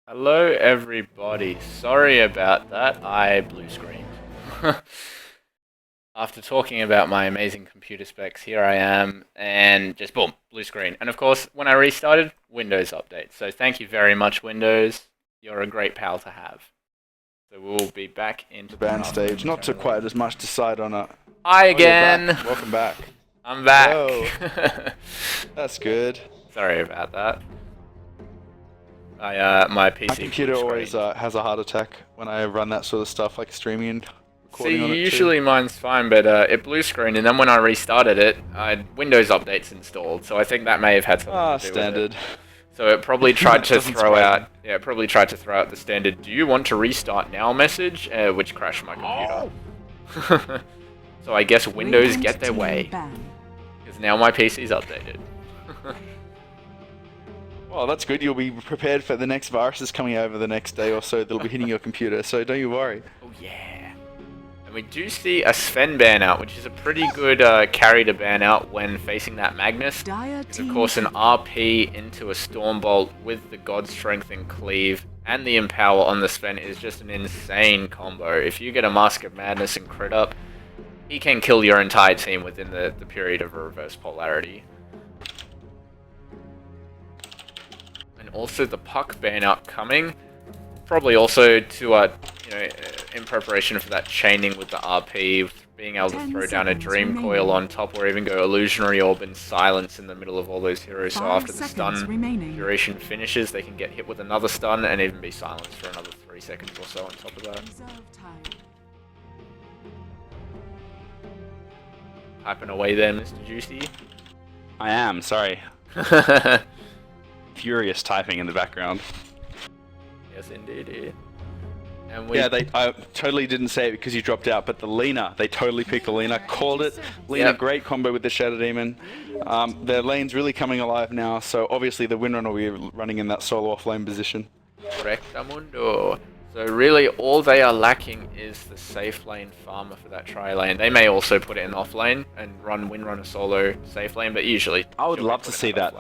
Hello everybody, sorry about that, I blue screened. After talking about my amazing computer specs, here I am, and just boom, blue screen. And of course, when I restarted, Windows update. So thank you very much, Windows. You're a great pal to have. So we'll be back into the band stage. Not to quite as much decide on it. Hi again! Welcome back. I'm back! Whoa. That's good. Sorry about that. My PC. My computer always has a heart attack when I run that sort of stuff, like streaming and recording on it usually too. mine's fine, but it blue screened, and then when I restarted it, Windows updates installed, so I think that may have had something to do standard. with it. So it probably tried to Doesn't throw surprise out, it probably tried to throw out the standard "Do you want to restart now?" message, which crashed my computer. So I guess Windows get their way, because now my PC's updated. Well, that's good. You'll be prepared for the next viruses coming over the next day or so that'll be hitting your computer, so don't you worry. Oh yeah. And we do see a Sven ban out, which is a pretty good carry to ban out when facing that Magnus. It's of course an RP into a Stormbolt with the God Strength and Cleave, and the Empower on the Sven is just an insane combo. If you get a Mask of Madness and crit up, he can kill your entire team within the period of a reverse polarity. Also the puck ban out coming, probably also to in preparation for that chaining with the RP, being able to throw down a Dream Coil on top, or even go Illusionary Orb and Silence in the middle of all those heroes. So after the stun duration finishes, they can get hit with another stun and even be silenced for another 3 seconds or so on top of that. Typing away there, Mr. Juicy. I am, sorry. Furious typing in the background. Yes, indeed. And I totally didn't say it because you dropped out, but the Lina, they totally picked the Lina, called it. Lina, great combo with the Shadow Demon. Their lane's really coming alive now, so obviously the Windrunner will be running in that solo off-lane position. Rectamundo. So really all they are lacking is the safe lane farmer for that tri lane. They may also put it in off lane and run Windrunner solo safe lane, but usually I would love to see that.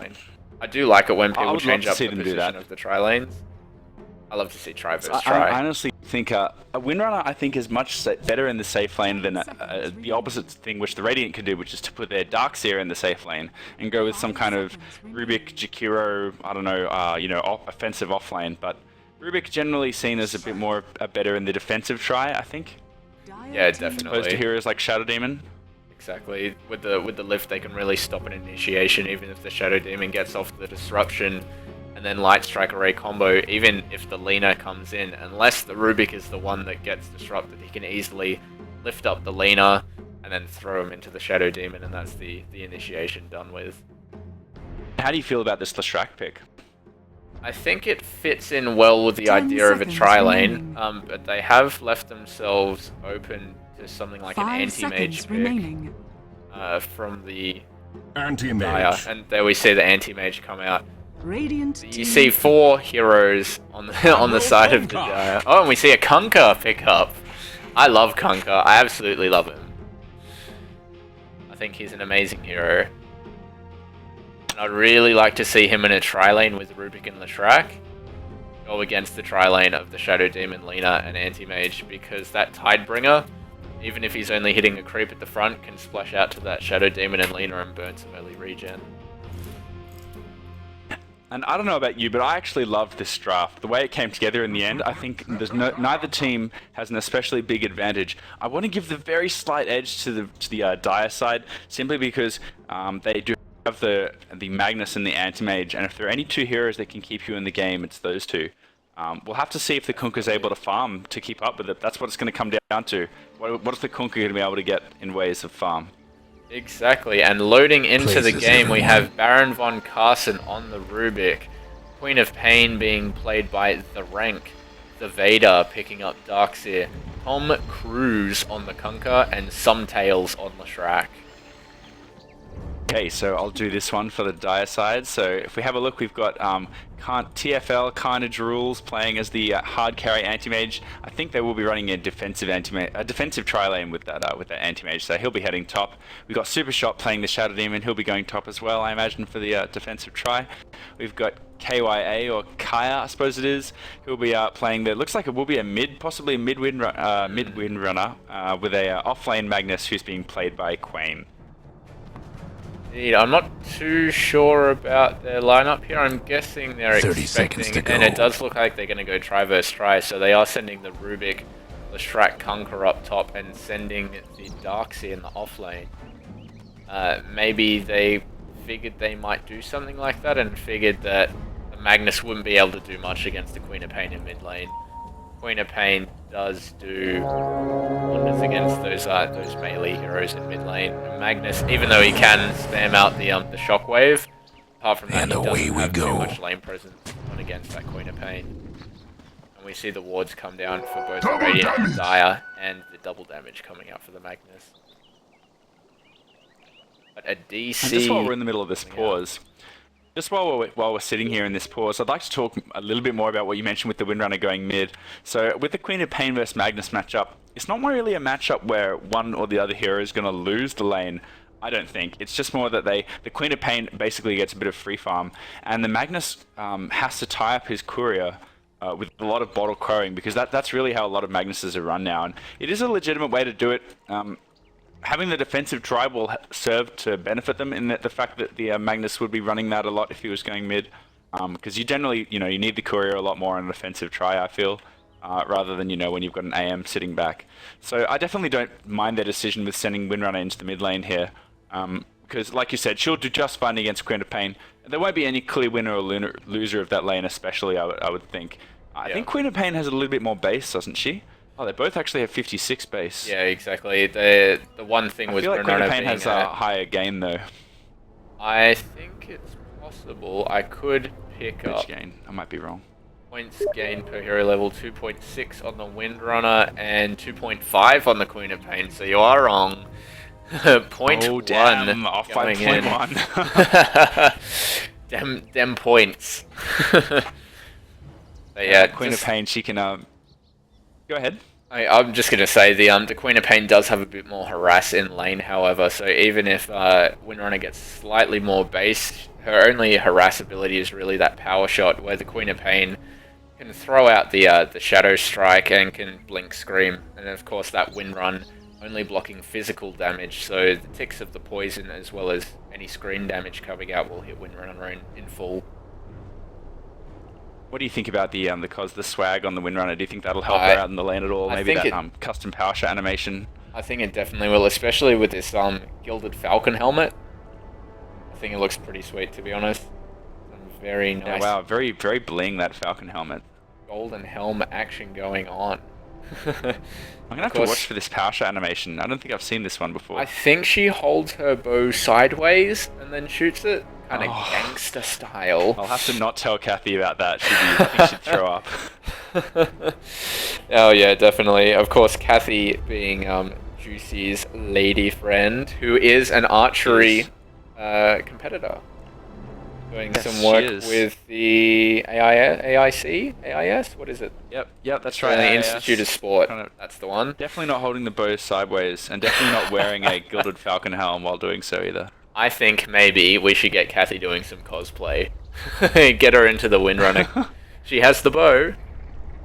I do like it when people change up the position of the tri lanes. I love to see tri versus I tri. honestly think a Windrunner, I think, is much better in the safe lane than the opposite thing which the Radiant can do, which is to put their Darkseer in the safe lane and go with some kind of Rubik, Jakiro, I don't know, offensive off lane. But Rubik generally seen as a bit more better in the defensive tri, I think. Yeah, definitely. As opposed to heroes like Shadow Demon. Exactly. With the lift, they can really stop an initiation, even if the Shadow Demon gets off the disruption, and then Light Strike Array combo. Even if the Lina comes in, unless the Rubik is the one that gets disrupted, he can easily lift up the Lina and then throw him into the Shadow Demon, and that's the initiation done with. How do you feel about this Leshrac pick? I think it fits in well with the idea of a tri lane, but they have left themselves open to something like an anti-mage pick from the anti-mage. and there we see the anti-mage come out. You see 4 heroes on the side of the Dire. Oh, and we see a Kunkka pick up. I love Kunkka. I absolutely love him. I think he's an amazing hero. And I'd really like to see him in a tri-lane with Rubik and Leshrac. Go against the tri-lane of the Shadow Demon, Lina, and Anti-Mage, because that Tidebringer, even if he's only hitting a creep at the front, can splash out to that Shadow Demon and Lina and burn some early regen. And I don't know about you, but I actually loved this draft. The way it came together in the end, I think neither team has an especially big advantage. I want to give the very slight edge to the Dire side, simply because they do have the Magnus and the Anti-Mage, and if there are any 2 heroes that can keep you in the game, it's those 2. We'll have to see if the Kunkka's able to farm to keep up with it. That's what it's going to come down to. What is the Kunkka going to be able to get in ways of farm? Exactly, and loading into the game, we have Baron von Carson on the Rubik, Queen of Pain being played by the RenK, the Vader picking up Darkseer, Tom Cruise on the Kunkka, and Some Tails on Leshrac. Okay, so I'll do this one for the dire side. So if we have a look, we've got TFL Carnage Rules playing as the hard carry anti-mage. I think they will be running a defensive tri-lane with that anti-mage, so he'll be heading top. We've got Supershot playing the Shadow Demon. He'll be going top as well, I imagine, for the defensive tri. We've got KYA or Kaya, I suppose it is. He'll be playing the. Looks like it will be a possibly a mid-wind runner with a off-lane Magnus who's being played by Qaim. Indeed, I'm not too sure about their lineup here. I'm guessing they're 30 seconds to expecting, and go. it does look like they're going to go try versus try. So they are sending the Rubik, the Shrek Kunkka up top, and sending the Darkseer in the off lane. Maybe they figured they might do something like that, and figured that the Magnus wouldn't be able to do much against the Queen of Pain in mid lane. Queen of Pain does do wonders against those melee heroes in mid lane. And Magnus, even though he can spam out the shockwave, apart from that, he doesn't have too much lane presence on against that Queen of Pain. And we see the wards come down for both the Radiant and Dire, and the double damage coming out for the Magnus. But a DC. And just while we're in the middle of this pause. Just while we're sitting here in this pause, I'd like to talk a little bit more about what you mentioned with the Windrunner going mid. So with the Queen of Pain versus Magnus matchup, it's not really a matchup where one or the other hero is going to lose the lane, I don't think. It's just more that the Queen of Pain basically gets a bit of free farm, and the Magnus has to tie up his courier with a lot of bottle crowing, because that's really how a lot of Magnuses are run now. And it is a legitimate way to do it. Having the defensive tribe will serve to benefit them in the fact that the Magnus would be running that a lot if he was going mid, because you generally, you need the courier a lot more on an offensive try, I feel, rather than, when you've got an AM sitting back. So I definitely don't mind their decision with sending Windrunner into the mid lane here, because like you said, she'll do just fine against Queen of Pain. There won't be any clear winner or loser of that lane, especially, I would think. I think Queen of Pain has a little bit more base, doesn't she? Oh, they both actually have 56 base. Yeah, exactly. The one thing with Queen of Pain has a higher gain though. I think it's possible. I could pick up gain. I might be wrong. Points gained per hero level, 2.6 on the Windrunner and 2.5 on the Queen of Pain. So you are wrong. Point oh, damn. Off by 0.1. Dem points. But yeah, Queen of Pain, she can go ahead. I'm just going to say the Queen of Pain does have a bit more harass in lane, however, so even if Windrunner gets slightly more base, her only harass ability is really that power shot, where the Queen of Pain can throw out the Shadow Strike and can blink Scream, and of course that Windrun only blocking physical damage, so the ticks of the poison as well as any screen damage coming out will hit Windrunner in full. What do you think about the swag on the Windrunner? Do you think that'll help her out in the lane at all? Maybe that custom power shot animation? I think it definitely will, especially with this Gilded Falcon helmet. I think it looks pretty sweet, to be honest. Very nice. Yeah, wow, very, very bling, that Falcon helmet. Golden helm action going on. I'm going to have to watch for this power shot animation. I don't think I've seen this one before. I think she holds her bow sideways and then shoots it. Kind of gangster style. I'll have to not tell Kathy about that. I think she'd throw up. Oh yeah, definitely. Of course, Kathy being Juicy's lady friend, who is an archery competitor, doing some work with the AIS. What is it? Yep, that's right. The Institute of Sport. That's the one. Definitely not holding the bow sideways, and definitely not wearing a Gilded Falcon helm while doing so either. I think maybe we should get Kathy doing some cosplay. Get her into the Windrunner. She has the bow.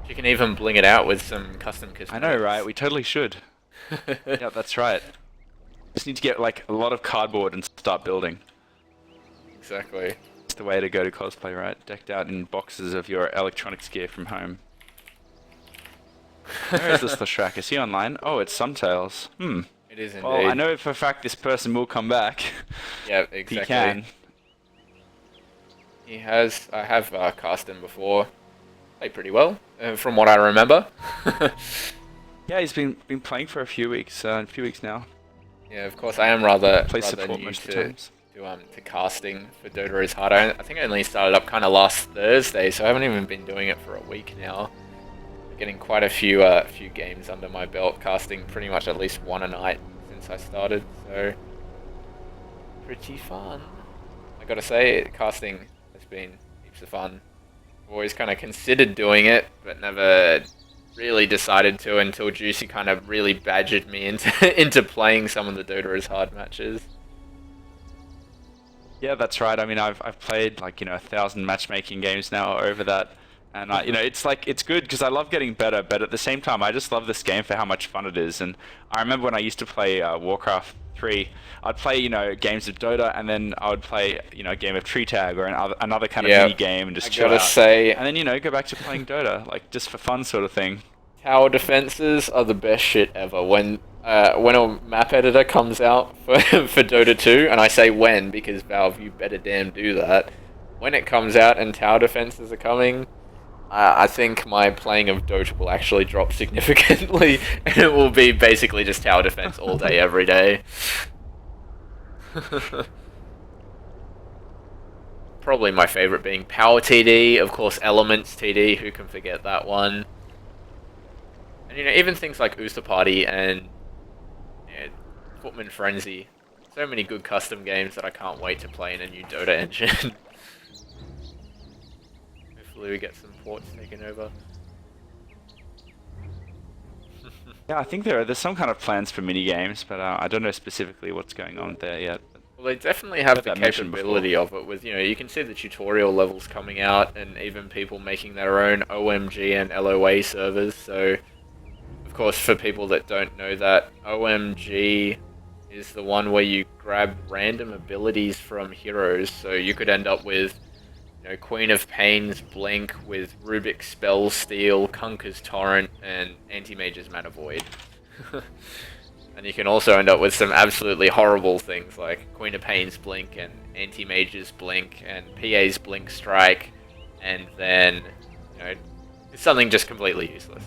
She can even bling it out with some custom cosmetics. I know, right? We totally should. Yeah, that's right. Just need to get like a lot of cardboard and start building. Exactly. It's the way to go to cosplay, right? Decked out in boxes of your electronics gear from home. Where is this Lashrak? Is he online? Oh, it's Suntails. It is indeed. Well, I know for a fact this person will come back. Yeah, exactly. He can. He has. I have cast him before. Played pretty well, from what I remember. Yeah, he's been playing for a few weeks now. Yeah, of course. I am rather support new most of the times. to casting for Dota is hard. I think I only started up kind of last Thursday, so I haven't even been doing it for a week now. Getting quite a few games under my belt, casting pretty much at least one a night since I started. So pretty fun. I gotta say, casting has been heaps of fun. I've always kind of considered doing it, but never really decided to until Juicy kind of really badgered me into into playing some of the Dota as hard matches. Yeah, that's right. I mean, I've played like 1,000 matchmaking games now over that, and it's good because I love getting better. But at the same time, I just love this game for how much fun it is. And I remember when I used to play Warcraft 3, I'd play games of Dota, and then I would play a game of Tree Tag or another kind of mini game and just chill out. And then go back to playing Dota, like just for fun sort of thing. Tower defenses are the best shit ever. When a map editor comes out for Dota 2, and I say when because Valve, you better damn do that. When it comes out and tower defenses are coming, I think my playing of Dota will actually drop significantly, and it will be basically just tower defense all day, every day. Probably my favorite being Power TD, of course Elements TD, who can forget that one? And even things like Uther Party and Footman Frenzy. So many good custom games that I can't wait to play in a new Dota engine. Hopefully we get some ports taken over. Yeah, I think there's some kind of plans for mini games, but I don't know specifically what's going on there yet. Well, they definitely have the capability of it with, you can see the tutorial levels coming out and even people making their own OMG and LOA servers, so of course for people that don't know that, OMG is the one where you grab random abilities from heroes, so you could end up with Queen of Pain's Blink with Rubik's Spell Steal, Kunker's Torrent, and Anti-Mage's Mana Void. And you can also end up with some absolutely horrible things like Queen of Pain's Blink and Anti-Mage's Blink and PA's Blink Strike, and then, it's something just completely useless.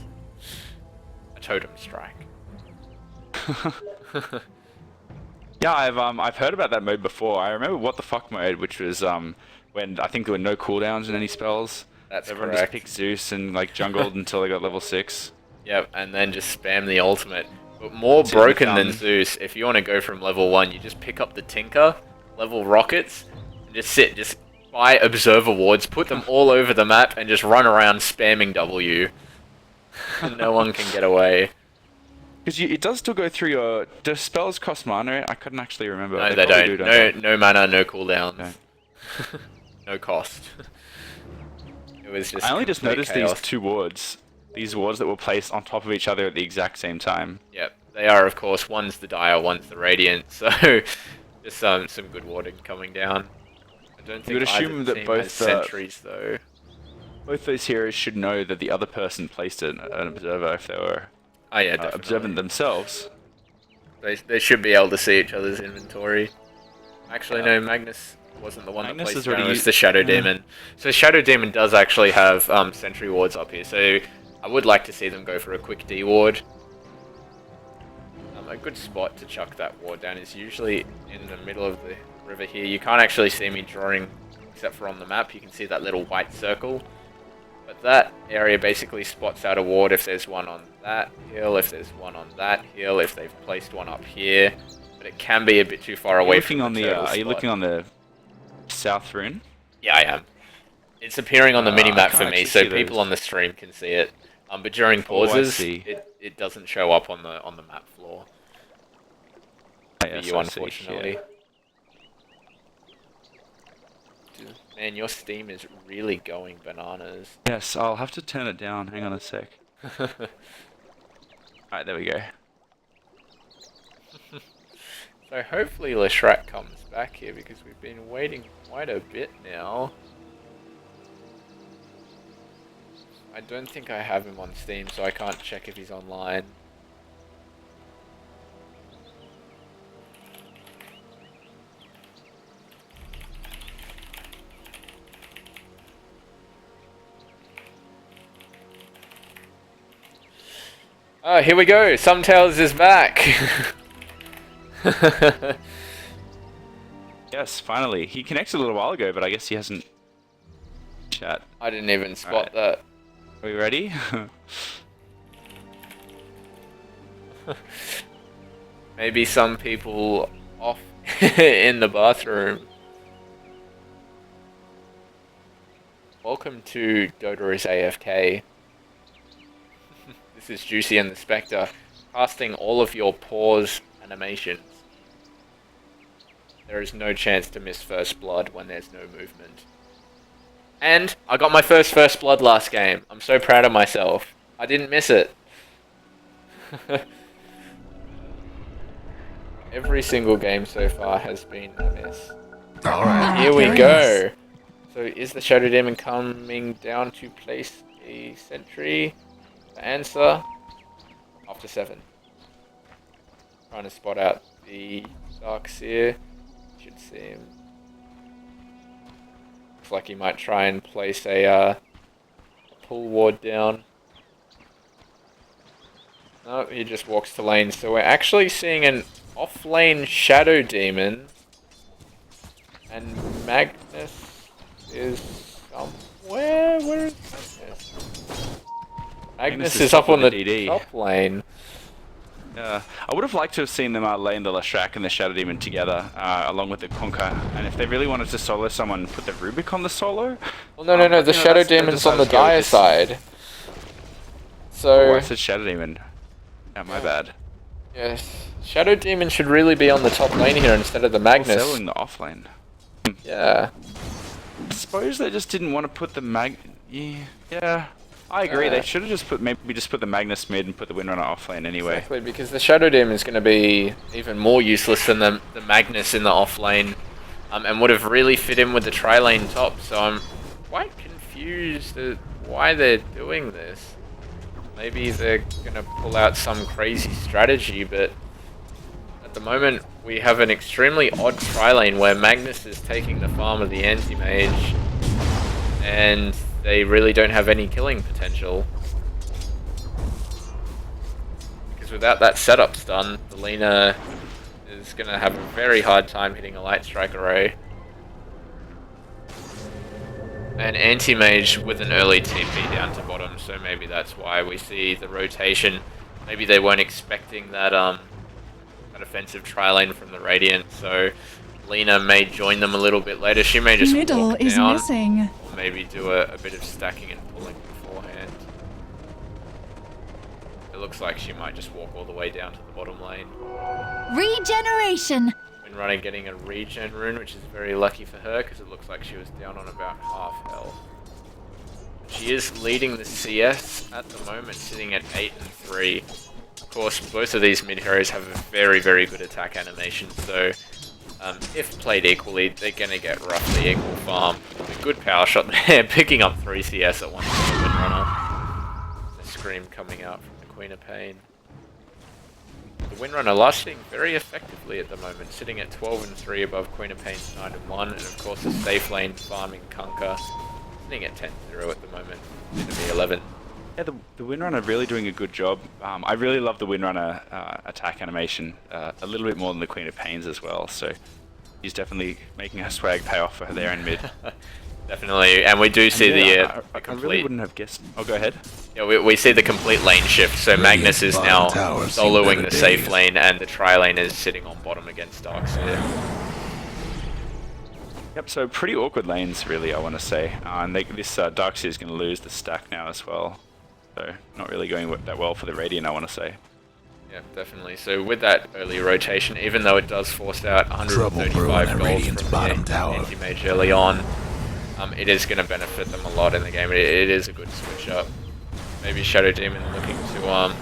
A Totem Strike. Yeah, I've heard about that mode before. I remember What the Fuck mode, which was when I think there were no cooldowns in any spells. That's Everyone correct. just picked Zeus and jungled until they got level 6. Yep, and then just spam the ultimate. But more broken than Zeus, if you want to go from level 1, you just pick up the Tinker, level rockets, and just buy observer wards, put them all over the map, and just run around spamming W. No one can get away. Because it does still go through your... Do spells cost mana? I couldn't actually remember. No, they don't. No mana, no cooldowns. No, no cost. It was just. I only just noticed chaos. these two wards. These wards that were placed on top of each other at the exact same time. Yep, they are of course. One's the Dire, one's the Radiant. So just some good warding coming down. I don't think you would assume that both sentries though. Both those heroes should know that the other person placed an observer if they were observant themselves. They should be able to see each other's inventory. Actually, no, Magnus wasn't the one that placed it. It was the Shadow Demon. So Shadow Demon does actually have sentry wards up here. So I would like to see them go for a quick D ward. A good spot to chuck that ward down is usually in the middle of the river here. You can't actually see me drawing, except for on the map. You can see that little white circle. But that area basically spots out a ward if there's one on that hill, if there's one on that hill, if they've placed one up here. But it can be a bit too far away from the turtle Are you looking on the south rune? Yeah, I am. It's appearing on the mini-map for me, so people on the stream can see it. But during pauses, it doesn't show up on the map floor. For you, unfortunately. Man, your Steam is really going bananas. Yes, I'll have to turn it down. Hang on a sec. Alright, there we go. So hopefully Leshrac comes back here because we've been waiting quite a bit now. I don't think I have him on Steam, so I can't check if he's online. Oh, here we go. Sumtails is back. Yes, finally. He connected a little while ago, but I guess he hasn't chat. I didn't even spot that. Are we ready? Maybe some people off in the bathroom. Welcome to DotA is AFK. This is Juicy and The.Spectre, casting all of your pause animations. There is no chance to miss first blood when there's no movement. And I got my first blood last game. I'm so proud of myself. I didn't miss it. Every single game so far has been a miss. Alright. Here we go. So is the Shadow Demon coming down to place a sentry? The answer, after 7. Trying to spot out the Darkseer. Should see him. Looks like he might try and place a pull ward down. No, he just walks to lane. So we're actually seeing an off-lane Shadow Demon. And Magnus is somewhere? Where is Magnus? Magnus is up on the top lane. I would have liked to have seen them lane the Lashrak and the Shadow Demon together, along with the Conker. And if they really wanted to solo someone, put the Rubik on the solo? Well, no, the Shadow Demon's on the Dire side. So... Oh, I said Shadow Demon. Yeah, my bad. Yes. Shadow Demon should really be on the top lane here instead of the Magnus. Selling the off lane. Yeah. I suppose they just didn't want to put the Yeah. I agree. They should have just put the Magnus mid and put the Windrunner off lane anyway. Exactly, because the Shadow Demon is going to be even more useless than the Magnus in the off lane, and would have really fit in with the tri lane top. So I'm quite confused at why they're doing this. Maybe they're going to pull out some crazy strategy, but at the moment we have an extremely odd tri lane where Magnus is taking the farm of the anti-mage, and they really don't have any killing potential. Because without that setup stun, the Lina is going to have a very hard time hitting a Light Strike array. And anti-mage with an early TP down to bottom, so maybe that's why we see the rotation. Maybe they weren't expecting that that offensive tri-lane from the Radiant, so Lina may join them a little bit later. She may just Middle walk is down, missing. or maybe do a bit of stacking and pulling beforehand. It looks like she might just walk all the way down to the bottom lane. Regeneration. Windrunner getting a regen rune, which is very lucky for her, because it looks like she was down on about half health. She is leading the CS at the moment, sitting at 8 and 3. Of course, both of these mid heroes have a very, very good attack animation, so if played equally, they're going to get roughly equal farm. A good power shot there, picking up 3 CS at once from the Windrunner. A scream coming out from the Queen of Pain. The Windrunner lasting very effectively at the moment, sitting at 12 and 3 above Queen of Pain's 9 and 1, and of course a safe lane farming Kunkka, sitting at 10-0 at the moment, enemy 11. Yeah, the Windrunner really doing a good job. I really love the Windrunner attack animation, a little bit more than the Queen of Pains as well, so he's definitely making her swag pay off for her there in mid. Definitely, and we do see I complete... really wouldn't have guessed... Oh, go ahead. Yeah, we see the complete lane shift, so Magnus is now soloing the safe lane, and the tri-lane is sitting on bottom against Darkseer. Yep, so pretty awkward lanes, really, I want to say. And this Darkseer is going to lose the stack now as well. So, not really going that well for the Radiant, I want to say. Yeah, definitely. So with that early rotation, even though it does force out 135 gold from the anti-mage early on, it is going to benefit them a lot in the game. It is a good switch up. Maybe Shadow Demon looking to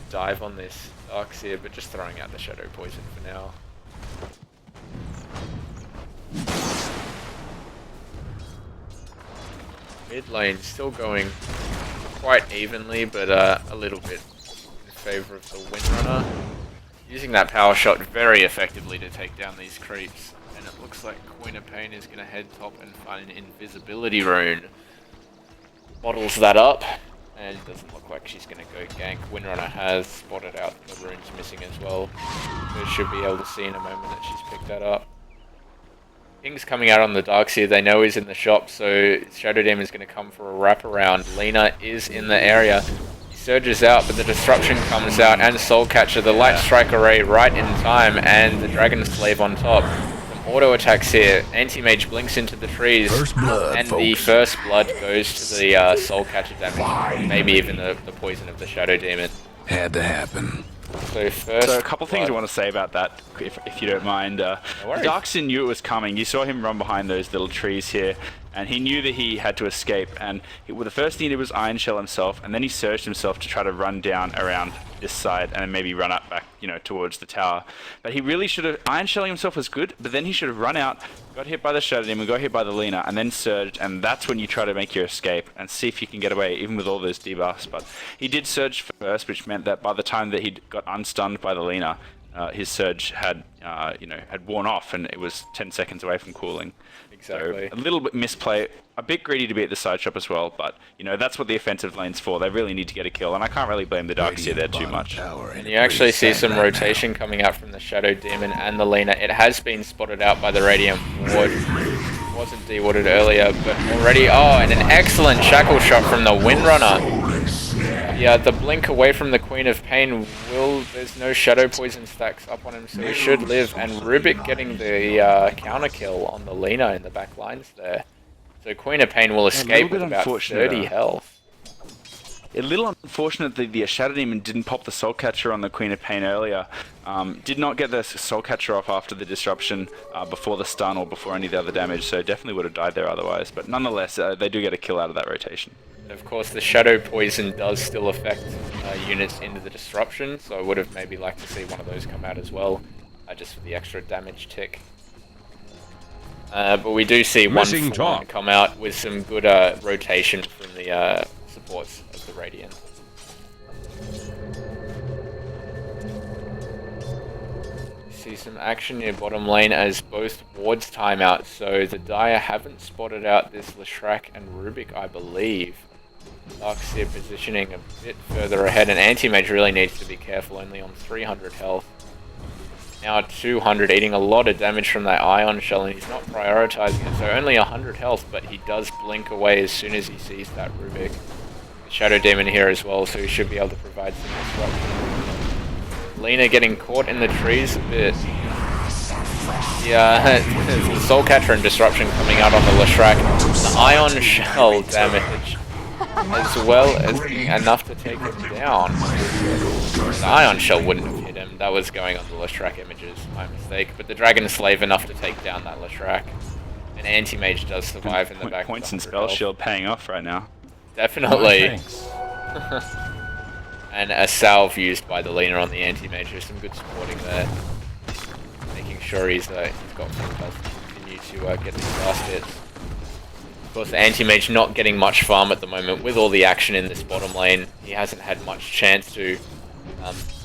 dive on this Darkseer, but just throwing out the Shadow Poison for now. Mid lane still going quite evenly, but a little bit in favour of the Windrunner. Using that power shot very effectively to take down these creeps. And it looks like Queen of Pain is going to head top and find an invisibility rune. Models that up, and it doesn't look like she's going to go gank. Windrunner has spotted out the runes missing as well. So should be able to see in a moment that she's picked that up. Ping's coming out on the Darkseer, they know he's in the shop, so Shadow Demon is going to come for a wraparound. Lina is in the area. You surges out, but the disruption comes out, and Soul Catcher, the light strike array right in time, and the Dragon Slave on top. Some auto attacks here. Anti-Mage blinks into the trees, and the first blood goes to the Soul Catcher damage, maybe even the poison of the Shadow Demon. Had to happen. So a couple things I want to say about that, if you don't mind. Darkson knew it was coming. You saw him run behind those little trees here, and he knew that he had to escape. And the first thing he did was Iron Shell himself, and then he surged himself to try to run down around this side, and then maybe run up back, towards the tower. But he really should have. Iron Shelling himself was good, but then he should have run out, got hit by the Shadow Demon, got hit by the Lina, and then surged, and that's when you try to make your escape and see if you can get away, even with all those debuffs. But he did surge first, which meant that by the time that he got unstunned by the Lina, his surge had worn off, and it was 10 seconds away from cooling. Exactly. So a little bit misplay, a bit greedy to be at the side shop as well, but that's what the offensive lane's for. They really need to get a kill, and I can't really blame the Darkseer there too much. And you actually see some rotation coming out from the Shadow Demon and the Lina. It has been spotted out by the Radiant Ward. Wasn't de-warded earlier, but already... Oh, and an excellent shackle shot from the Windrunner. Yeah, the blink away from the Queen of Pain there's no Shadow Poison stacks up on him, so he should live. And Rubik getting the counter kill on the Lina in the back lines there. So Queen of Pain will escape with about 30 health. A little unfortunate that the Shadow Demon didn't pop the Soul Catcher on the Queen of Pain earlier. Did not get the Soul Catcher off after the disruption, before the stun or before any of the other damage, so definitely would have died there otherwise. But nonetheless, they do get a kill out of that rotation. Of course, the Shadow Poison does still affect units into the disruption, so I would have maybe liked to see one of those come out as well, just for the extra damage tick. But we do see one come out with some good rotation from the supports of the Radiant. See some action near bottom lane as both wards time out, so the Dire haven't spotted out this Leshrac and Rubik, I believe. Darkseer positioning a bit further ahead, and Anti-Mage really needs to be careful, only on 300 health. Now at 200, eating a lot of damage from that Ion Shell, and he's not prioritizing it, so only 100 health, but he does blink away as soon as he sees that Rubik. The Shadow Demon here as well, so he should be able to provide some disruption. Lina getting caught in the trees a bit. Yeah, the Soul Catcher and Disruption coming out on the Leshrac. The Ion Shell damage, as well as being enough to take him down. The Ion Shell wouldn't have hit him, that was going on the Leshrac images, my mistake. But the Dragon Slave enough to take down that Leshrac. And Anti-Mage does survive in the back. Points and Spell Shield paying off right now. Definitely. And a salve used by the Lina on the Anti-Mage. There's some good supporting there. Making sure he's got full health to continue to get these last hits. Of course, the Anti-Mage not getting much farm at the moment with all the action in this bottom lane. He hasn't had much chance to.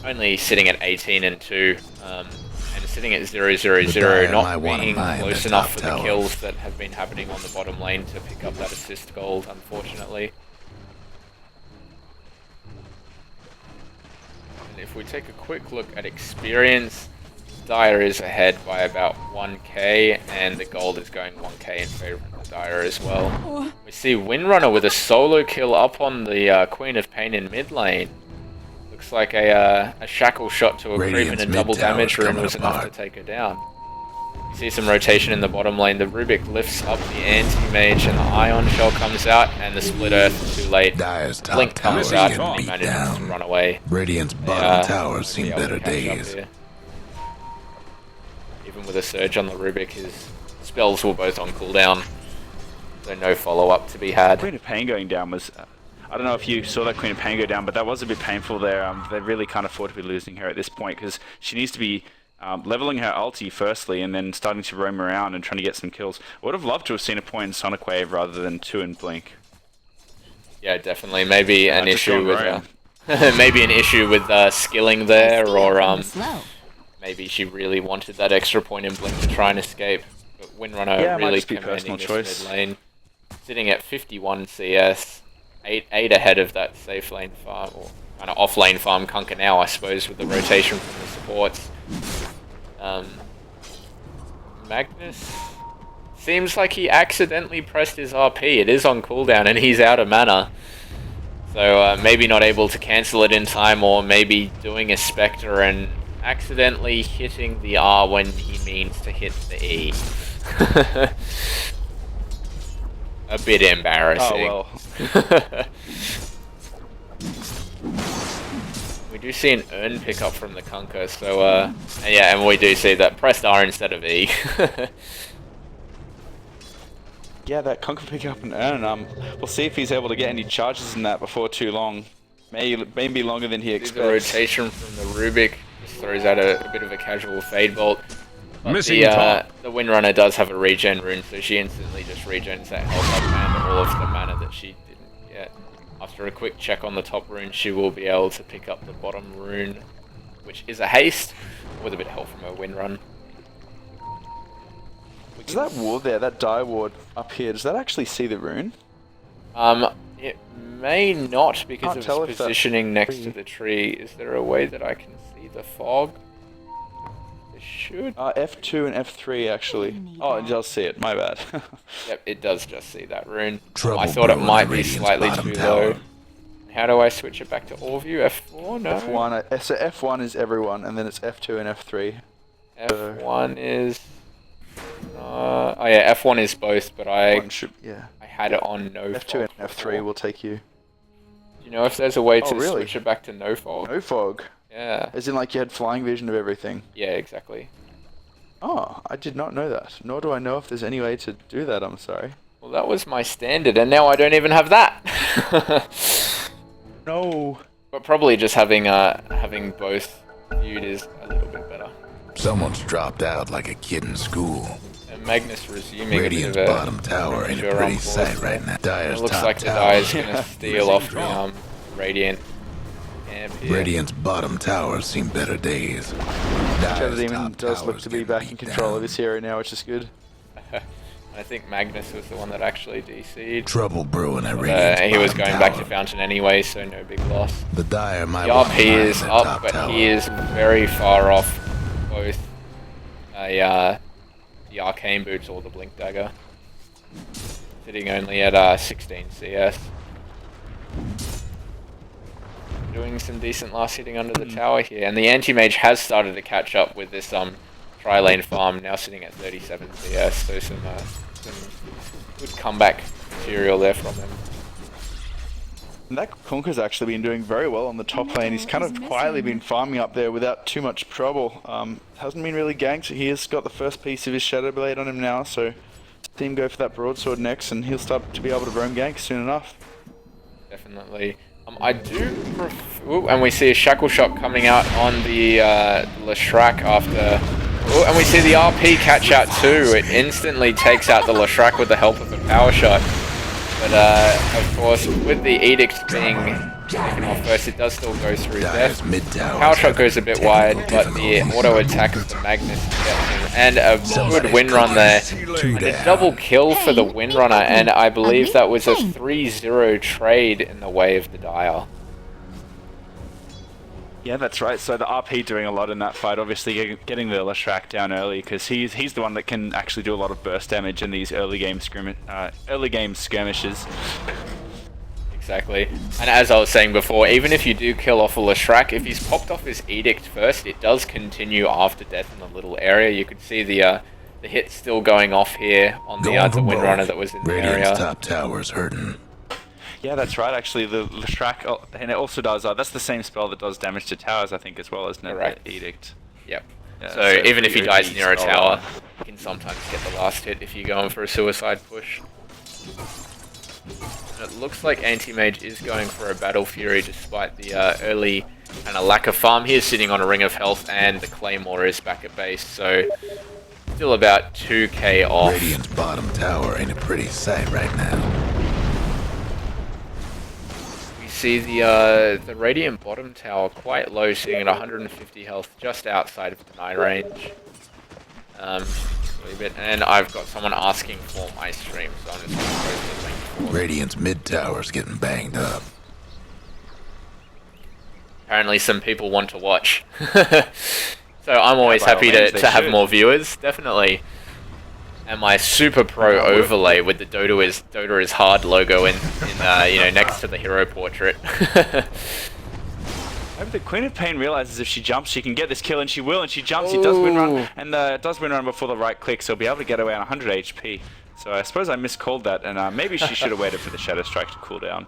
Only sitting at 18 and 2. And sitting at 0-0-0, not being close enough for the kills that have been happening on the bottom lane to pick up that assist gold, unfortunately. And if we take a quick look at experience, Dire is ahead by about 1k, and the gold is going 1k in favor of the Dire as well. We see Windrunner with a solo kill up on the Queen of Pain in mid lane. Looks like a shackle shot to a creep in a double damage rune was enough to take her down. You see some rotation in the bottom lane. The Rubik lifts up the Anti-Mage, and the Ion Shell comes out, and the Split Earth too late. Blink comes out, and he manages to run away. Radiant's bottom towers seen better days. Even with a surge on the Rubik, his spells were both on cooldown, so no follow-up to be had. Queen of Pain going down was... I don't know if you saw that Queen of Pain go down, but that was a bit painful there. They really can't afford to be losing her at this point, because she needs to be leveling her ulti firstly, and then starting to roam around and trying to get some kills. I would have loved to have seen a point in Sonic Wave rather than 2 in Blink. Yeah, definitely. Maybe an issue with maybe an issue with skilling there, or maybe she really wanted that extra point in Blink to try and escape. But Windrunner really commanding this mid lane, sitting at 51 CS. 8 ahead of that safe lane farm, or kind of off lane farm Kunkka now, I suppose, with the rotation from the supports. Magnus seems like he accidentally pressed his RP. It is on cooldown and he's out of mana. So maybe not able to cancel it in time, or maybe doing a Spectre and accidentally hitting the R when he means to hit the E. A bit embarrassing. Oh well. We do see an urn pickup from the Kunkka, so yeah, and we do see that pressed R instead of E. Yeah, that Kunkka pick up an urn. We'll see if he's able to get any charges in that before too long. Maybe longer than he expects. The rotation from the Rubik just throws out a bit of a casual fade bolt. But the Windrunner does have a regen rune, so she instantly just regens that health up and all of the mana that she didn't get. After a quick check on the top rune, she will be able to pick up the bottom rune, which is a haste, with a bit of help from her Windrun. Does that ward there, that die ward up here, does that actually see the rune? It may not because of its positioning next to the tree. Is there a way that I can see the fog? It should. F2 and F3 actually. Oh, it does see it, my bad. Yep, it does just see that rune. Trouble I thought it brewing might the be Radiant's slightly bottom too tower. low. How do I switch it back to all view? F4? No. F1, so F1 is everyone, and then it's F2 and F3. F1 is... oh yeah, F1 is both, but I had it on no F2 fog and F3 before. will take you. Do you know if there's a way to really? switch it back to no fog? No fog? Yeah. As in like you had flying vision of everything? Yeah, exactly. Oh, I did not know that. Nor do I know if there's any way to do that, I'm sorry. Well, that was my standard, and now I don't even have that! No! But probably just having both viewed is a little bit better. Someone's dropped out like a kid in school. And Magnus resuming Radiant's a bit of a bottom tower ain't a premature pretty unforce sight there. right now. Dire's It looks top like the tower. die is going to steal off the Radiant amp here. Radiant's bottom tower's seen better days. Shadow Dire's Demon top does look tower's to be getting back in beat control down. of his hero now, which is good. I think Magnus was the one that actually DC'd. Trouble brewing at Radiant's He was bottom going back to tower. Fountain anyway, so no big loss. The Dire might The want RP to mine is that up, top but tower. he is very far off both the Arcane Boots or the Blink Dagger. Sitting only at 16 CS. Doing some decent last hitting under the tower here, and the Anti-Mage has started to catch up with this tri-lane farm, now sitting at 37 CS, so some good comeback material there from him. And that Kunkka's actually been doing very well on the top lane. He's kind of quietly been farming up there without too much trouble. Hasn't been really ganked. He has got the first piece of his Shadow Blade on him now, so see him go for that broadsword next, and he'll start to be able to roam gank soon enough. Definitely. I do ooh, and we see a Shackle Shot coming out on the Leshrac after... Ooh, and we see the RP catch out too. It instantly takes out the Leshrac with the help of a power shot. But of course, with the Edict being taken off first, it does still go through Dire's death. mid tower. Power shot goes a bit wide, but the auto attack of the Magnus gets him. And a good win run there. And a double kill for the Windrunner, and I believe that was a 3-0 trade in the way of the Dire. Yeah, that's right. So the RP doing a lot in that fight, obviously getting the Leshrac down early, because he's the one that can actually do a lot of burst damage in these early game skirmishes. Exactly. And as I was saying before, even if you do kill off a Leshrac, if he's popped off his Edict first, it does continue after death in the little area. You could see the hit still going off here on the Windrunner that was in the Radiant's area. top tower's hurting. Yeah, that's right. Actually, the Leshrac, and it also does. That's the same spell that does damage to towers, I think, as well, isn't it? Correct. The Edict. Yep. Yeah, So even if he pretty dies OP near a spell, tower, you can sometimes get the last hit if you're going for a suicide push. And it looks like Anti-Mage is going for a Battle Fury despite the early kind of lack of farm. He is sitting on a Ring of Health and the Claymore is back at base, so still about 2k off. Radiant's bottom tower ain't a pretty sight right now. We see the Radiant bottom tower quite low, sitting at 150 health, just outside of deny range. And I've got someone asking for my stream, so I'm just going to post the link for Radiant's mid tower's getting banged up. Apparently some people want to watch. So I'm always by all happy means, they to have should. more viewers, definitely. and my Super Pro overlay with the DotA is hard logo in you know, next to the hero portrait. I hope the Queen of Pain realizes if she jumps, she can get this kill, and she will, and she jumps, she does win run, and does win run before the right click, so be able to get away on 100 HP. So I suppose I miscalled that, and maybe she should have waited for the Shadow Strike to cool down.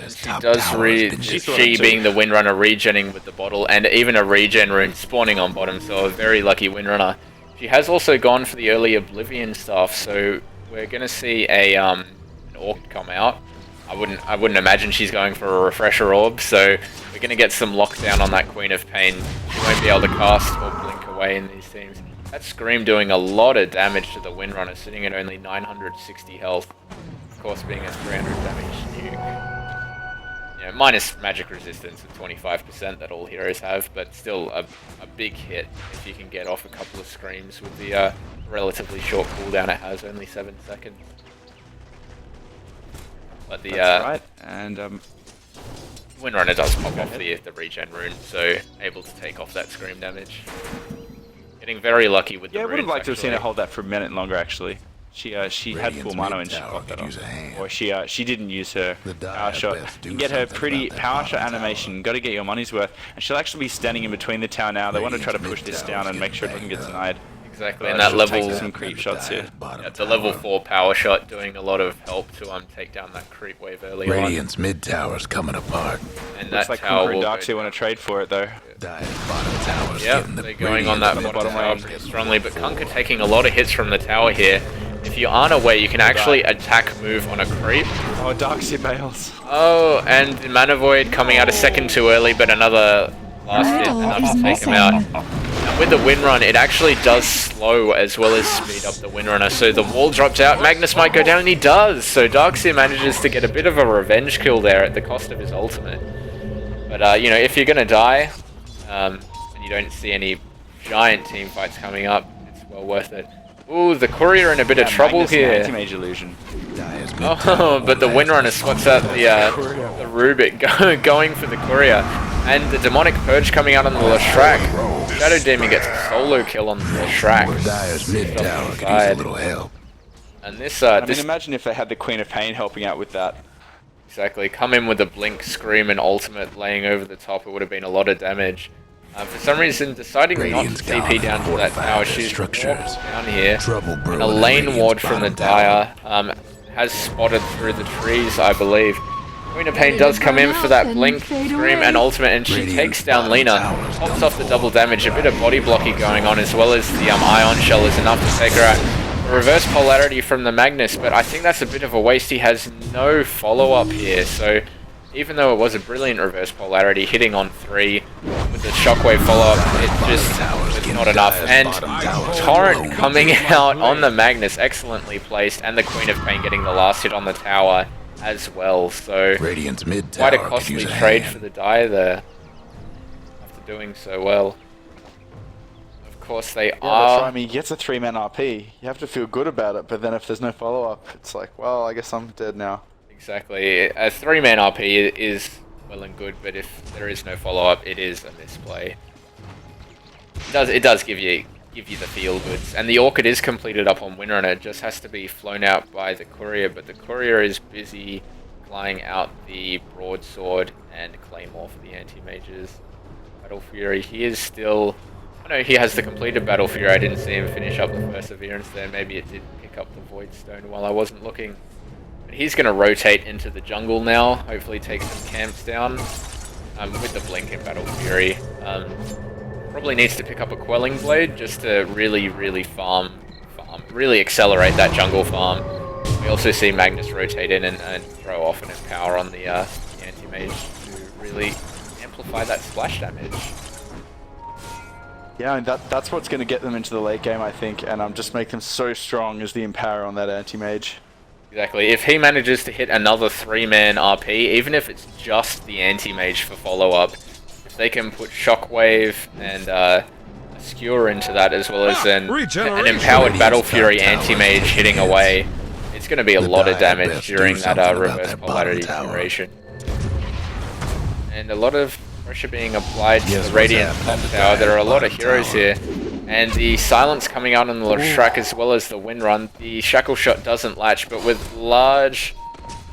She does read, she being the Windrunner regenning with the bottle, and even a regen rune spawning on bottom, so a very lucky Windrunner. She has also gone for the early Oblivion stuff, so we're going to see an Orc come out. I wouldn't imagine she's going for a Refresher Orb, so we're going to get some lockdown on that Queen of Pain. She won't be able to cast or blink away in these teams. That Scream doing a lot of damage to the Windrunner, sitting at only 960 health. Of course, being a 300 damage nuke. You know, minus magic resistance of 25% that all heroes have, but still a big hit if you can get off a couple of Screams with the relatively short cooldown it has, only 7 seconds. But the right, and Windrunner does pop off the regen rune, so able to take off that Scream damage. Getting very lucky with the runes. I would have liked to have seen her hold that for a minute longer, actually. She had full mana when she mid-tower popped that could use off. a hand. Or she didn't use her The die power at shot. best do You can get her something pretty about that power shot bottom animation. Got to get your money's worth. And she'll actually be standing in between the tower now. They want to try to push this mid-tower's down and make sure it doesn't getting get banged denied. Exactly, and that she'll level, take some creep shots here. yeah, the level 4 power shot doing a lot of help to take down that creep wave early Radiant's mid tower's coming apart. on. And Looks that like tower Conquer and will Darkseid go want to trade for it though. Dire's bottom tower's Yep, getting the they're going on Radiant's that mid bottom tower tower's pretty getting strongly, but full. Kunkka taking a lot of hits from the tower here. If you aren't aware, you can actually attack move on a creep. Oh, Darkseid bails. Oh, and the Mana Void coming out a second too early, but another last hit enough to take him out. And with the Windrun, it actually does slow as well as speed up the Windrunner, so the wall drops out, Magnus might go down, and he does! So Darkseid manages to get a bit of a revenge kill there at the cost of his ultimate. But, you know, if you're gonna die, and you don't see any giant team fights coming up, it's well worth it. Ooh, the Courier in a bit of trouble Magnus here. Anti-Mage Illusion. Dire's mid Oh, tower but the Windrunner spots out the Rubik going for the Courier. And the Demonic Purge coming out on the Leshrac. Shadow Demon gets a solo kill on the Leshrac. Dire's mid tower could use a little help. And this, I mean, imagine if they had the Queen of Pain helping out with that. exactly, come in with a Blink, Scream, and Ultimate laying over the top, it would have been a lot of damage. For some reason, deciding Radiant's not to TP down to that tower, she's structures. down here. Trouble And brewing a in lane Radiant's ward from the bottom tower. Dire has spotted through the trees, I believe. Queen of Pain does come in for that Blink, Scream, and Ultimate, and she takes down Lena. Pops off the double damage, a bit of body blocking going on, as well as the Ion Shell is enough to take her out. A reverse polarity from the Magnus, but I think that's a bit of a waste. He has no follow-up here, so even though it was a brilliant reverse polarity, hitting on 3 with the shockwave follow-up, it just was not enough. And Torrent coming out on the Magnus, excellently placed, and the Queen of Pain getting the last hit on the tower as well. So Radiant's mid quite tower a could costly use a trade hand. for the Dire there, after doing so well. Of course they Yeah, that's right. I are. mean, he gets a 3-man RP. You have to feel good about it, but then if there's no follow-up, it's like, well, I guess I'm dead now. Exactly. A 3-man RP is well and good, but if there is no follow-up, it is a misplay. It does give you the feel goods, and the Orchid is completed up on Windrunner. It just has to be flown out by the Courier, but the Courier is busy flying out the Broadsword and Claymore for the anti-mages. Battle Fury, he is still... I know he has the completed Battle Fury. I didn't see him finish up the Perseverance there. Maybe it did pick up the Void Stone while I wasn't looking. But he's going to rotate into the jungle now. Hopefully take some camps down with the Blink in Battle Fury. Probably needs to pick up a Quelling Blade just to really really accelerate that jungle farm. We also see Magnus rotate in and throw off an Empower on the anti-mage to really amplify that splash damage. Yeah, I mean, that's what's going to get them into the late game, I think, and just make them so strong as the Empower on that anti-mage. Exactly. If he manages to hit another 3-man RP, even if it's just the anti-mage for follow-up, if they can put Shockwave and a Skewer into that, as well as an empowered Battle Fury anti-mage hitting away, it's going to be a lot of damage during that reverse polarity duration. And a lot of pressure being applied to the Radiant top tower. There are a lot of heroes here. And the silence coming out on the Leshrac as well as the Windrun. The shackle shot doesn't latch, but with large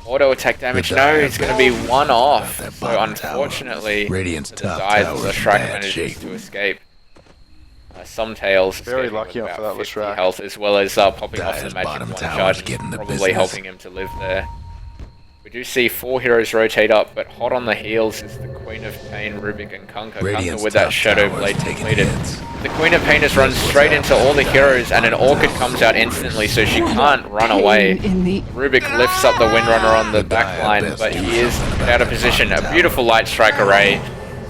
auto attack damage, no, he's going to be one off. So unfortunately, Radiant's the top die, the tower's in Leshrac bad manages shape. to escape. Some tails Very escaping lucky with off about that 50 Leshrac. health, as well as popping off the Dire's magic bottom one tower's charge, getting the probably business. helping him to live there. We do see 4 heroes rotate up, but hot on the heels is the Queen of Pain, Rubik, and Kunkka. Radiant's Kunkka with that top Shadow tower's Blade taking completed. hits. The Queen of Pain has run straight into all the heroes, and an Orchid comes out instantly, so she can't run away. Rubik lifts up the Windrunner on the back line, but he is out of position. A beautiful Light Strike array,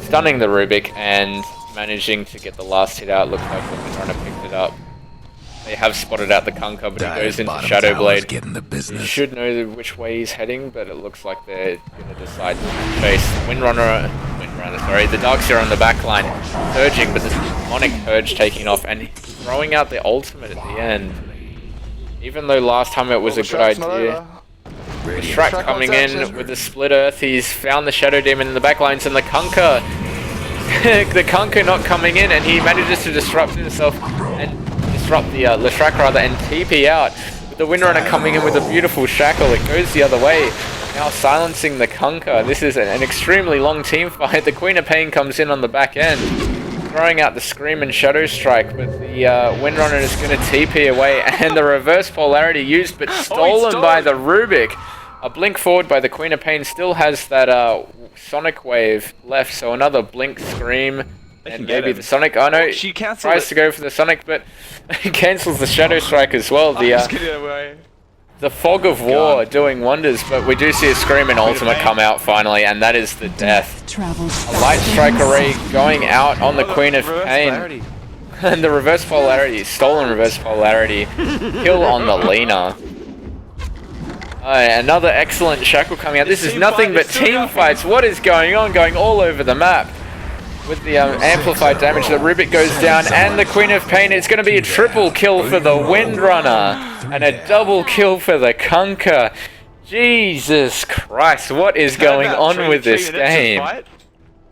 stunning the Rubik, and managing to get the last hit out. Looks like the Windrunner picked it up. They have spotted out the Kunkka, but he Dire's goes into bottom Shadow tower's Blade. getting the You business. should know which way he's heading, but it looks like they're going to decide to chase. Windrunner, sorry, the Darkseer on the back line, surging, but the Demonic Purge taking off, and throwing out the ultimate at the end. Even though last time it was a good idea. Shrek coming in with the Split Earth, he's found the Shadow Demon in the backlines, and the Kunkka, the Kunkka not coming in, and he manages to disrupt himself, and disrupt the Leshrac rather, and TP out. With the Windrunner coming in with a beautiful shackle, it goes the other way. Now silencing the Kunkka. This is an extremely long team fight. The Queen of Pain comes in on the back end, throwing out the Scream and Shadow Strike, but the Windrunner is going to TP away, and the reverse polarity used but stolen by the Rubik. A blink forward by the Queen of Pain still has that Sonic Wave left, so another blink Scream. And maybe the Sonic, oh no, She tries to go for the Sonic, but cancels the Shadow Strike as well. The Fog of War doing wonders, but we do see a Scream and Ultimate come out finally, and that is the death. A Light Strike array going out on the Queen of Pain. And the reverse polarity, stolen reverse polarity, kill on the Lina. Another excellent shackle coming out. This is nothing but team fights. What is going on? Going all over the map. With the amplified damage, the Rubik goes down, and the Queen of Pain. It's going to be a triple kill for the Windrunner, and a double kill for the Kunkka. Jesus Christ, what is going on with this game?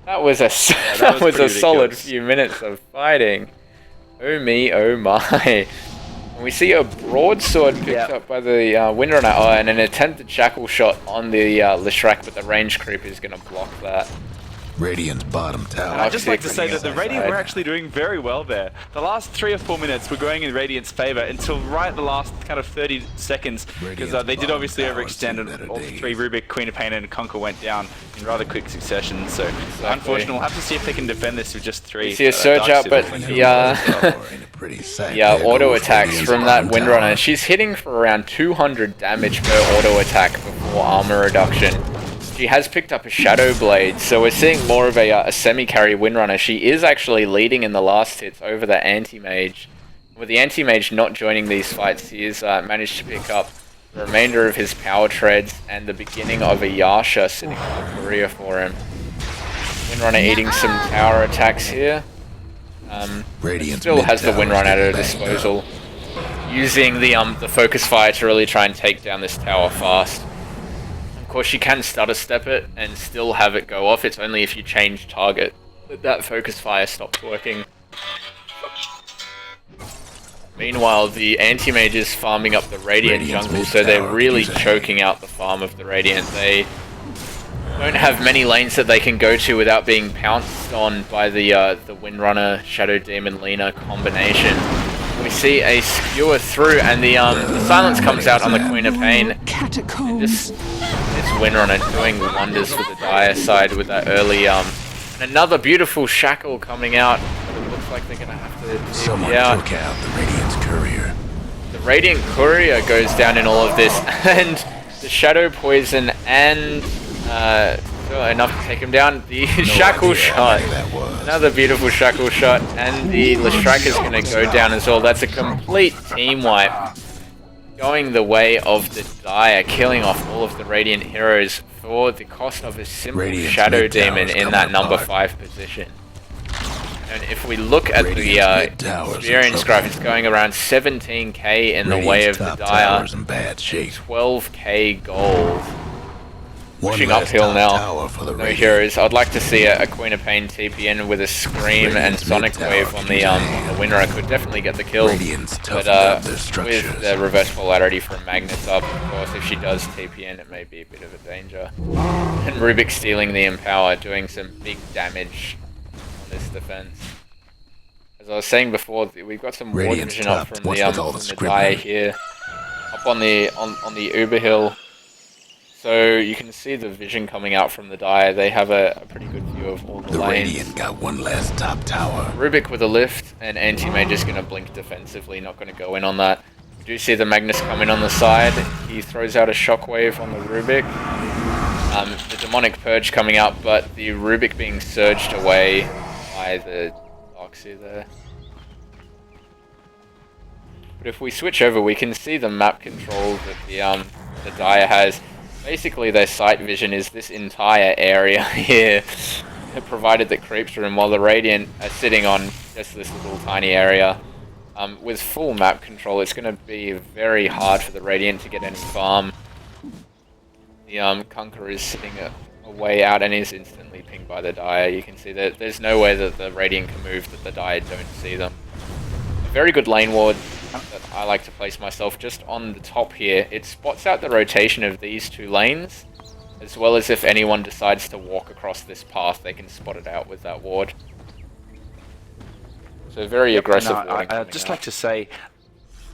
That was a solid few minutes of fighting. Oh me, oh my. And we see a broadsword picked up by the Windrunner, and an attempted shackle shot on the Leshrac, but the range creep is going to block that. Radiant's bottom tower. I'd just like to say that the Radiant were actually doing very well there. The last 3 or 4 minutes were going in Radiant's favor until right the last kind of 30 seconds, because they did obviously overextend, and all 3 Rubik, Queen of Pain, and Kunkka went down in rather quick succession. So unfortunately, we'll have to see if they can defend this with just 3. You see a surge out, but the auto attacks from that Windrunner. She's hitting for around 200 damage per auto attack before armor reduction. She has picked up a Shadow Blade, so we're seeing more of a semi-carry Windrunner. She is actually leading in the last hits over the Anti-Mage. With the Anti-Mage not joining these fights, he has managed to pick up the remainder of his power treads and the beginning of a Yasha sitting on the career for him. Windrunner eating some tower attacks here. Still has the Windrunner at her disposal, using the focus fire to really try and take down this tower fast. Of course, you can stutter step it and still have it go off. It's only if you change target that focus fire stops working. Meanwhile, the Anti-Mage is farming up the Radiant jungle, so they're really choking out the farm of the Radiant. They don't have many lanes that they can go to without being pounced on by the Windrunner Shadow Demon Lina combination. We see a skewer through, and the silence comes out on the Queen of Pain. This Windrunner doing wonders for the Dire side with that early and another beautiful shackle coming out. But it looks like they're gonna have to. Someone took out the Radiant's courier. The Radiant Courier goes down in all of this, and the Shadow Poison and enough to take him down. The shackle shot, another beautiful shackle shot, and the Leshrac is going to go down as well. That's a complete team wipe, going the way of the Dire, killing off all of the Radiant heroes for the cost of a simple Shadow Demon in that number 5 position. And if we look at the experience graph, it's going around 17k in the way of the Dire, 12k gold. pushing last uphill top now. tower for the No Radiant. heroes. I'd like to see a Queen of Pain TP in with a Scream and Radiant's Sonic mid-tower Wave on the winner. I could definitely get the kill. Radiant's But toughened up their with structures. the reverse polarity from Magnus up, of course, if she does TP in, it may be a bit of a danger. And Rubik stealing the Empower, doing some big damage on this defense. As I was saying before, we've got some ward Radiant's vision up tough. from What's the with all the Dire scribbling? here, up on the Uber hill. So you can see the vision coming out from the Dire. They have a pretty good view of all the The lanes. Radiant got one last top tower. Rubik with a lift, and Anti-Mage is going to blink defensively, not going to go in on that. We do see the Magnus coming on the side. He throws out a Shockwave on the Rubik. The Demonic Purge coming out, but the Rubik being surged away by the Oxy there. But if we switch over, we can see the map control that the Dire has. Basically, their sight vision is this entire area here, provided that creeps are in, while the Radiant are sitting on just this little tiny area. With full map control, it's going to be very hard for the Radiant to get any farm. The Conqueror is sitting away out and is instantly pinged by the Dire. You can see that there's no way that the Radiant can move that the Dire don't see them. A very good lane ward that I like to place myself just on the top here. It spots out the rotation of these two lanes, as well as if anyone decides to walk across this path, they can spot it out with that ward. So very aggressive warding. I'd just like to say,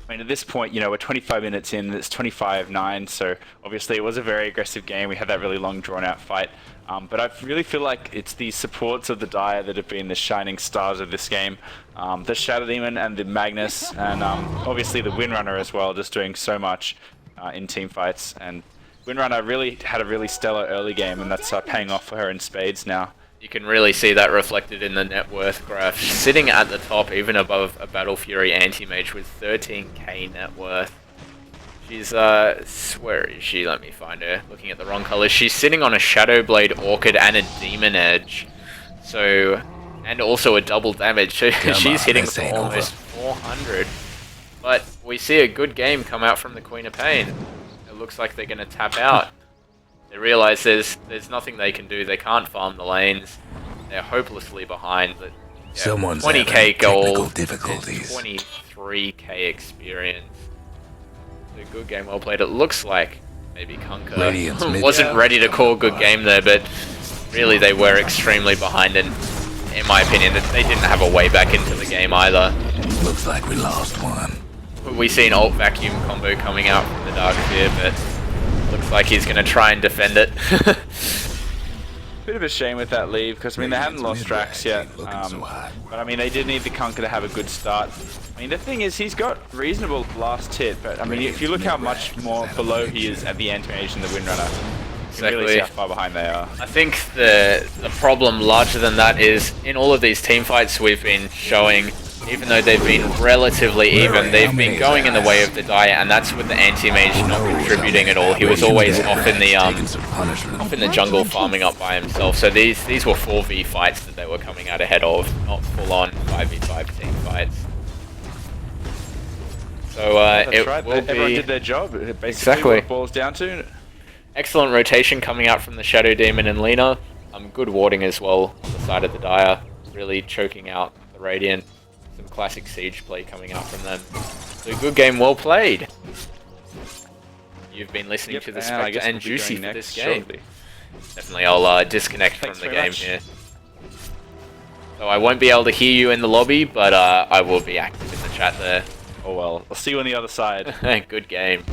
I mean, at this point, you know, we're 25 minutes in, it's 25-9, so obviously it was a very aggressive game. We had that really long, drawn-out fight. But I really feel like it's the supports of the Dire that have been the shining stars of this game. The Shadow Demon and the Magnus, and obviously the Windrunner as well, just doing so much in team fights. And Windrunner really had a really stellar early game, and that's paying off for her in spades now. You can really see that reflected in the net worth graph. Sitting at the top, even above a Battle Fury Anti-Mage with 13k net worth. She's, where is she? Let me find her. Looking at the wrong colors. She's sitting on a Shadowblade Orchid and a Demon Edge. So, and also a double damage. So she's hitting for almost 400. But we see a good game come out from the Queen of Pain. It looks like they're going to tap out. They realize there's nothing they can do. They can't farm the lanes. They're hopelessly behind. But yeah, Someone's 20k having gold, technical difficulties. 23k experience. A good game, well played. It looks like maybe Conquer wasn't ready to call good game there, but really they were extremely behind, and in my opinion, they didn't have a way back into the game either. Looks like we lost one. We see an ult vacuum combo coming out from the Dark Sphere, but looks like he's going to try and defend it. Bit of a shame with that leave, because I mean they haven't lost Drax yet, but I mean they did need the Conquer to have a good start. I mean the thing is he's got reasonable last hit, but I mean if you look how much more below he is at the Anti-Mage and the Windrunner, you can really see how far behind they are. I think the problem larger than that is in all of these team fights we've been showing, even though they've been relatively even, they've been going in the way of the Dire, and that's with the Anti-Mage not contributing at all. He was always off in the jungle farming up by himself. So these were 4v fights that they were coming out ahead of, not full-on 5v5 team fights. So That's right. Everyone did their job. Basically what it boils down to. Excellent rotation coming out from the Shadow Demon and Lina. Good warding as well on the side of the Dire, really choking out the Radiant. Some classic siege play coming out from them. So good game, well played. You've been listening to the Spectre and Juicy for this game. Shortly. Definitely, I'll disconnect from the game here. So I won't be able to hear you in the lobby, but I will be active in the chat there. Oh well, I'll see you on the other side. Good game.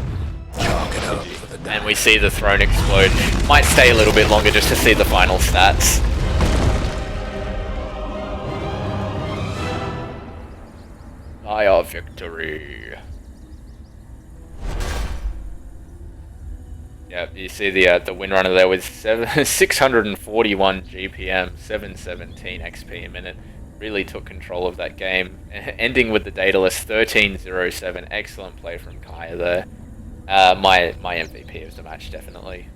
And we see the throne explode. Might stay a little bit longer just to see the final stats. Dire victory. Yeah, you see the Windrunner there with 641 GPM, 717 XP a minute. Really took control of that game. Ending with the Daedalus 1307. Excellent play from Kaya there. My MVP of the match, definitely.